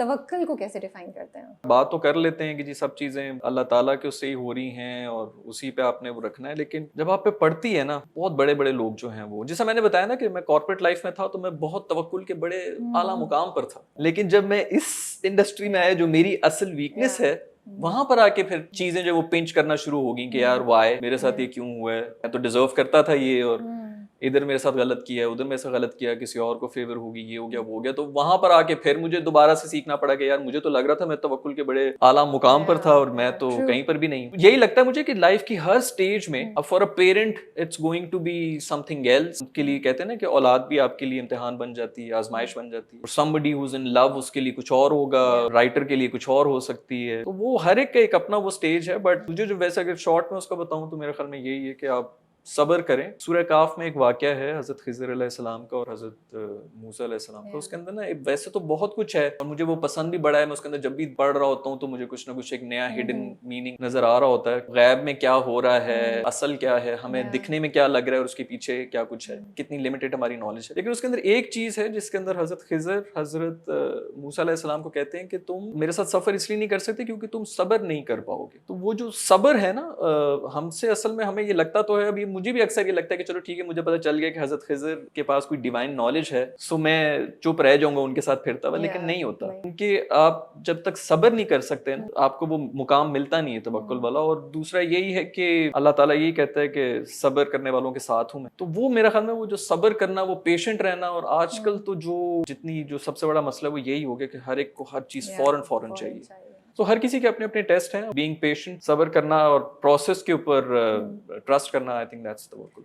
توکل کو کیسے ڈیفائن کرتے ہیں؟ بات تو کر لیتے ہیں کہ جی سب چیزیں اللہ تعالیٰ کے اس سے ہی ہو رہی ہیں اور اسی پہ آپ نے وہ رکھنا ہے، لیکن جب آپ پہ پڑتی ہے نا بہت بڑے بڑے لوگ جو ہیں وہ، جیسے میں نے بتایا نا کہ میں کارپوریٹ لائف میں تھا تو میں بہت توکل کے بڑے اعلیٰ مقام پر تھا، لیکن جب میں اس انڈسٹری میں آیا جو میری اصل ویکنس ہے وہاں پر آ کے پھر چیزیں جو وہ پنچ کرنا شروع ہو گئیں کہ یار وائے میرے ساتھ یہ کیوں ہوا ہے، میں تو ڈیزرو کرتا تھا یہ، اور ادھر میرے ساتھ غلط کیا ہے، ادھر میرے ساتھ غلط کیا، کسی اور کو فیور ہوگی، یہ ہو گیا وہ ہو گیا، تو وہاں پر آ کے پھر مجھے دوبارہ سے سیکھنا پڑا کہ یار مجھے تو لگ رہا تھا میں توکل کے بڑے اعلیٰ مقام پر تھا اور میں تو کہیں پر بھی نہیں ہوں۔ یہی لگتا ہے مجھے کہ لائف کی ہر سٹیج میں اب for a parent it's going to be something else, کے لیے کہتے ہیں نا کہ اولاد بھی آپ کے لیے امتحان بن جاتی ہے، آزمائش بن جاتی ہے، somebody who's in love اس کے لیے کچھ اور ہوگا، رائٹر کے لیے کچھ اور ہو سکتی ہے، تو وہ ہر ایک کا ایک اپنا وہ سٹیج ہے۔ بٹ مجھے جو ویسے اگر شارٹ میں اس کا بتاؤں تو میرے خیال میں یہی ہے کہ آپ صبر کریں۔ سورہ کاف میں ایک واقعہ ہے حضرت خضر علیہ السلام کا اور حضرت موسیٰ علیہ السلام کا، اس کے اندر نا ویسے تو بہت کچھ ہے اور مجھے وہ پسند بھی بڑا ہے، میں اس کے اندر جب بھی پڑھ رہا ہوتا ہوں تو مجھے کچھ نہ کچھ ایک نیا ہڈن میننگ نظر آ رہا ہوتا ہے، غیب میں کیا ہو رہا ہے، اصل کیا ہے، ہمیں دکھنے میں کیا لگ رہا ہے اور اس کے پیچھے کیا کچھ ہے، کتنی لمیٹڈ ہماری نالج ہے۔ لیکن اس کے اندر ایک چیز ہے جس کے اندر حضرت خضر حضرت موسیٰ علیہ السلام کو کہتے ہیں کہ تم میرے ساتھ سفر اس لیے نہیں کر سکتے کیونکہ تم صبر نہیں کر پاؤ گے۔ تو وہ جو صبر ہے نا ہم سے اصل میں ہمیں یہ لگتا تو ہے، ابھی مجھے بھی اکثر یہ لگتا ہے کہ چلو ٹھیک ہے مجھے پتا چل گیا کہ حضرت خضر کے پاس کوئی ڈیوائن نالج ہے سو میں چپ رہ جاؤں گا ان کے ساتھ پھرتا ہوا، لیکن نہیں ہوتا، کیونکہ آپ جب تک صبر نہیں کر سکتے آپ کو وہ مقام ملتا نہیں ہے توکل والا۔ اور دوسرا یہی ہے کہ اللہ تعالیٰ یہی کہتا ہے کہ صبر کرنے والوں کے ساتھ ہوں میں، تو وہ میرا خیال میں وہ جو صبر کرنا، وہ پیشنٹ رہنا، اور آج کل تو جو سب سے بڑا مسئلہ وہ یہی ہو گیا کہ ہر ایک کو ہر چیز فوراً چاہیے، تو ہر کسی کے اپنے اپنے ٹیسٹ ہیں، بینگ پیشنٹ، صبر کرنا اور پروسیس کے اوپر ٹرسٹ کرنا، آئی تھنک دیٹس توکل۔